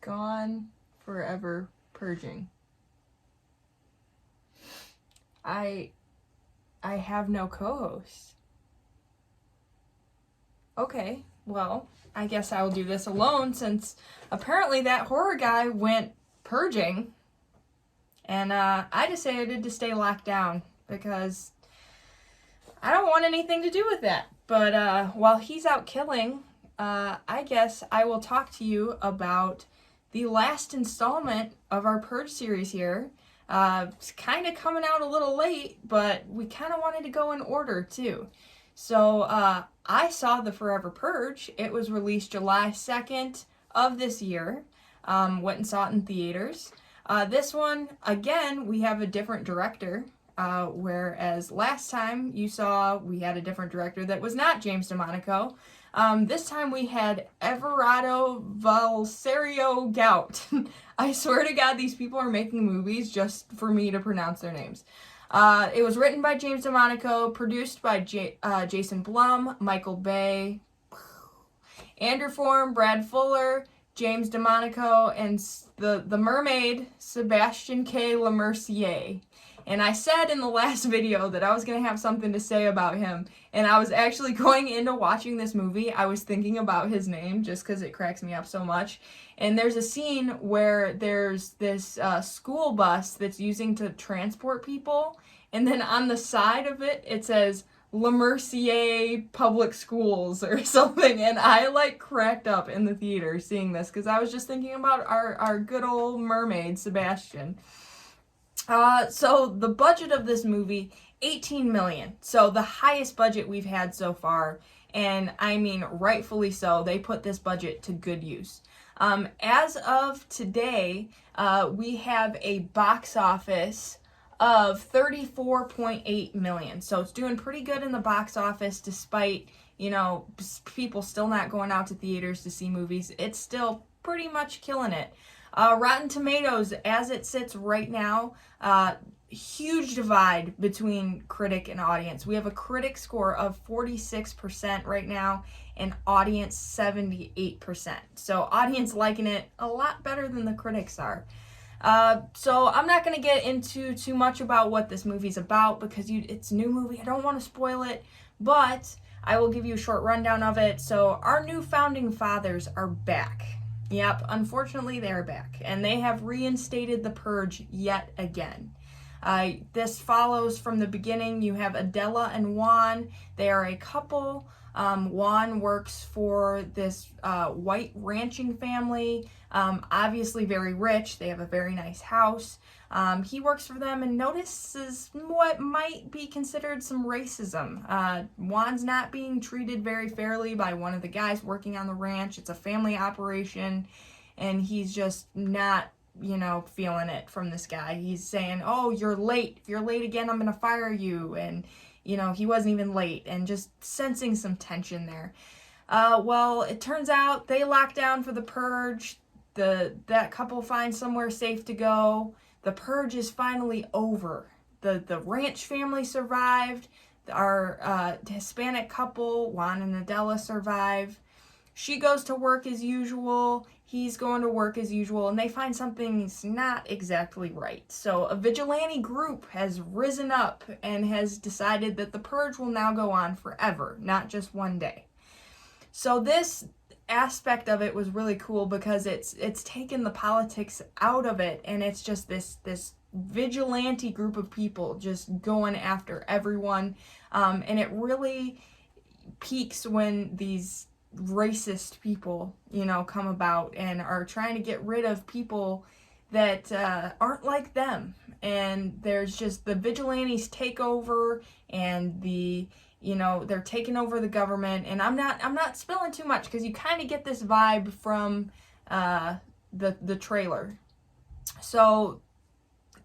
gone forever purging. I have no co-host. Okay, well, I guess I will do this alone since apparently that horror guy went purging. And I decided to stay locked down because I don't want anything to do with that. But while he's out killing, I guess I will talk to you about the last installment of our Purge series here. It's kind of coming out a little late, but we kind of wanted to go in order too. So I saw the Forever Purge. It was released July 2nd of this year. Went and saw it in theaters. This one, again, we have a different director, whereas last time you saw we had a different director that was not James DeMonico. This time we had Everardo Valserio Gout. I swear to God, these people are making movies just for me to pronounce their names. It was written by James DeMonico, produced by Jason Blum, Michael Bay, Andrew Form, Brad Fuller, James DeMonico, and the mermaid, Sebastian K. Lemercier. And I said in the last video that I was going to have something to say about him, and I was actually going into watching this movie, I was thinking about his name just because it cracks me up so much. And there's a scene where there's this school bus that's using to transport people, and then on the side of it, it says Lemercier Public Schools or something, and I like cracked up in the theater seeing this because I was just thinking about our good old mermaid, Sebastian. So the budget of this movie, $18 million. So the highest budget we've had so far, and I mean rightfully so. They put this budget to good use. As of today, we have a box office of $34.8 million. So it's doing pretty good in the box office despite, you know, people still not going out to theaters to see movies. It's still pretty much killing it. Rotten Tomatoes, as it sits right now, huge divide between critic and audience. We have a critic score of 46% right now and audience 78%. So audience liking it a lot better than the critics are. So I'm not going to get into too much about what this movie's about because it's a new movie. I don't want to spoil it, but I will give you a short rundown of it. So our new founding fathers are back. Yep, unfortunately they're back, and they have reinstated the Purge yet again. This follows from the beginning. You have Adela and Juan. They are a couple. Juan works for this white ranching family, obviously very rich. They have a very nice house. He works for them and notices what might be considered some racism. Juan's not being treated very fairly by one of the guys working on the ranch. It's a family operation, and he's just not, you know, feeling it from this guy. He's saying, oh, you're late. If you're late again, I'm going to fire you. And, you know, he wasn't even late, and just sensing some tension there. Well, it turns out they lock down for the Purge. That couple finds somewhere safe to go. The Purge is finally over. The ranch family survived. Our Hispanic couple, Juan and Adela, survive. She goes to work as usual. He's going to work as usual. And they find something's not exactly right. So a vigilante group has risen up and has decided that the Purge will now go on forever, not just one day. So this aspect of it was really cool because it's taken the politics out of it, and it's just this vigilante group of people just going after everyone, and it really peaks when these racist people, you know, come about and are trying to get rid of people that aren't like them. And there's just the vigilantes take over, and you know, they're taking over the government, and I'm not spilling too much because you kind of get this vibe from the trailer. So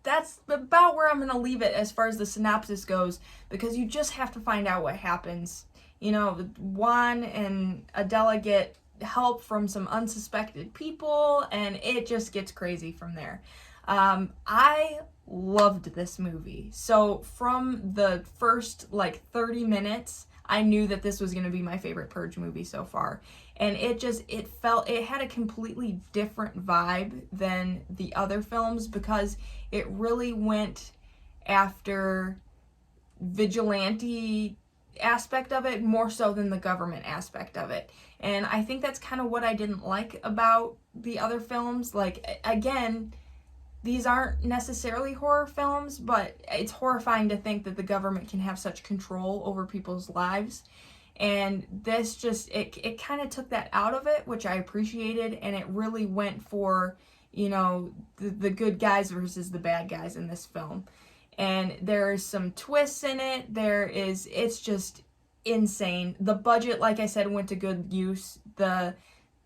that's about where I'm going to leave it as far as the synopsis goes, because you just have to find out what happens. You know, Juan and Adela get help from some unsuspected people, and it just gets crazy from there. I loved this movie. So from the first 30 minutes, I knew that this was going to be my favorite Purge movie so far. And it had a completely different vibe than the other films because it really went after vigilante aspect of it more so than the government aspect of it. And I think that's kind of what I didn't like about the other films. Like, again, these aren't necessarily horror films, but it's horrifying to think that the government can have such control over people's lives. And this just, it kind of took that out of it, which I appreciated, and it really went for, you know, the good guys versus the bad guys in this film. And there's some twists in it. It's just insane. The budget, like I said, went to good use. The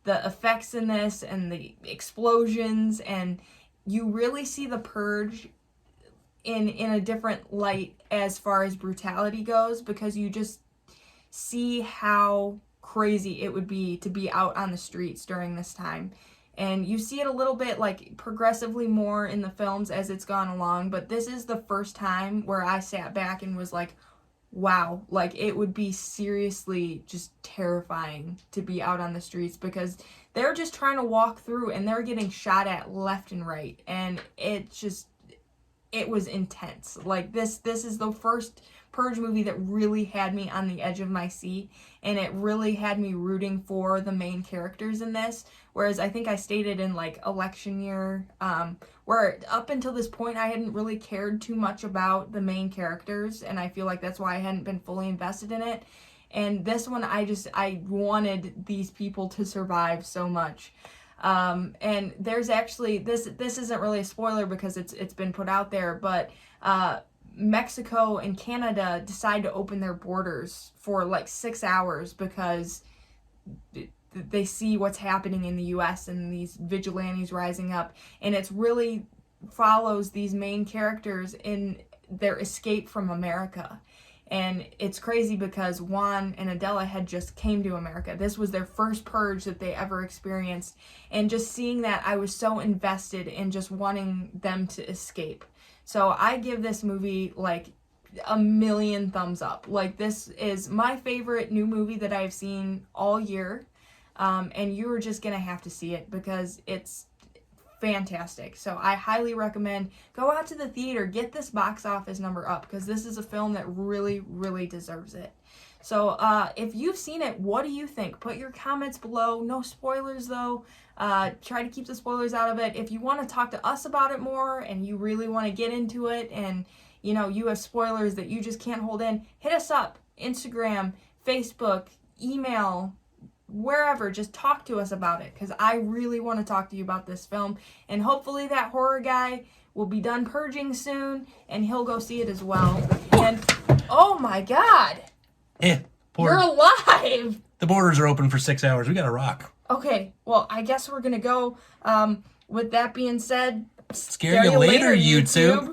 effects in this and the explosions, and you really see the Purge in a different light as far as brutality goes, because you just see how crazy it would be to be out on the streets during this time. And you see it a little bit, like, progressively more in the films as it's gone along, but this is the first time where I sat back and was like, wow, like, it would be seriously just terrifying to be out on the streets, because they're just trying to walk through and they're getting shot at left and right, and it was intense. Like, this is the first Purge movie that really had me on the edge of my seat, and it really had me rooting for the main characters in this, whereas I think I stated in, like, election year, where up until this point I hadn't really cared too much about the main characters, and I feel like that's why I hadn't been fully invested in it. And this one, I wanted these people to survive so much. And there's actually, this isn't really a spoiler because it's been put out there, but Mexico and Canada decide to open their borders for like 6 hours because they see what's happening in the US and these vigilantes rising up, and it's really follows these main characters in their escape from America. And it's crazy because Juan and Adela had just came to America. This was their first purge that they ever experienced. And just seeing that, I was so invested in just wanting them to escape. So I give this movie like 1,000,000 thumbs up. Like, this is my favorite new movie that I've seen all year. And you are just going to have to see it because it's fantastic. So I highly recommend go out to the theater, get this box office number up, because this is a film that really, really deserves it. So if you've seen it, what do you think? Put your comments below. No spoilers though. Try to keep the spoilers out of it. If you want to talk to us about it more and you really want to get into it, and you know you have spoilers that you just can't hold in, hit us up. Instagram, Facebook, email, wherever. Just talk to us about it, because I really want to talk to you about this film, and hopefully that horror guy will be done purging soon and he'll go see it as well. And oh my god, you're alive. The borders are open for 6 hours. We gotta rock. Okay, well, I guess we're gonna go. With that being said, scare you later, YouTube.